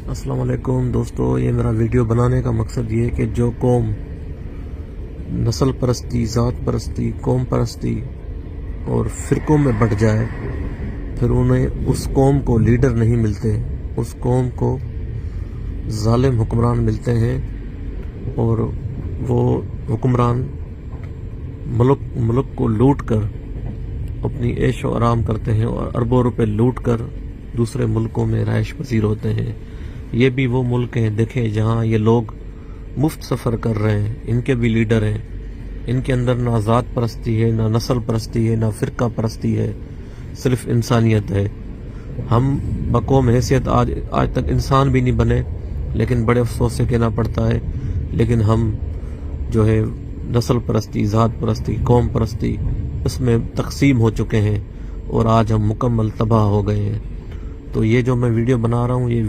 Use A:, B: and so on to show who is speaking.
A: अस्सलाम वालेकुम दोस्तों, ये मेरा वीडियो बनाने का मकसद ये है कि जो कौम नस्ल परस्ती, ज़ात परस्ती, कौम परस्ती और फ़िरक़ों में बढ़ जाए, फिर उन्हें उस कौम को लीडर नहीं मिलते, उस कौम को ज़ालिम हुक्मरान मिलते हैं और वो हुक्मरान मुल्क को लूट कर अपनी ऐश व आराम करते हैं और अरबों रुपए लूट कर दूसरे मुल्कों में रहायश पजीर होते हैं। ये भी वो मुल्क हैं, देखें, जहाँ ये लोग मुफ्त सफ़र कर रहे हैं, इनके भी लीडर हैं। इनके अंदर ना ज़ात परस्ती है, ना नस्ल परस्ती है, ना फ़िरका परस्ती है, सिर्फ इंसानियत है। हम बकौम हैसियत आज तक इंसान भी नहीं बने, लेकिन बड़े अफसोस से कहना पड़ता है, लेकिन हम जो है नस्ल परस्ती, ज़ात परस्ती, कौम परस्ती उसमें तकसीम हो चुके हैं और आज हम मुकम्मल तबाह हो गए हैं। तो ये जो मैं वीडियो बना रहा हूँ, ये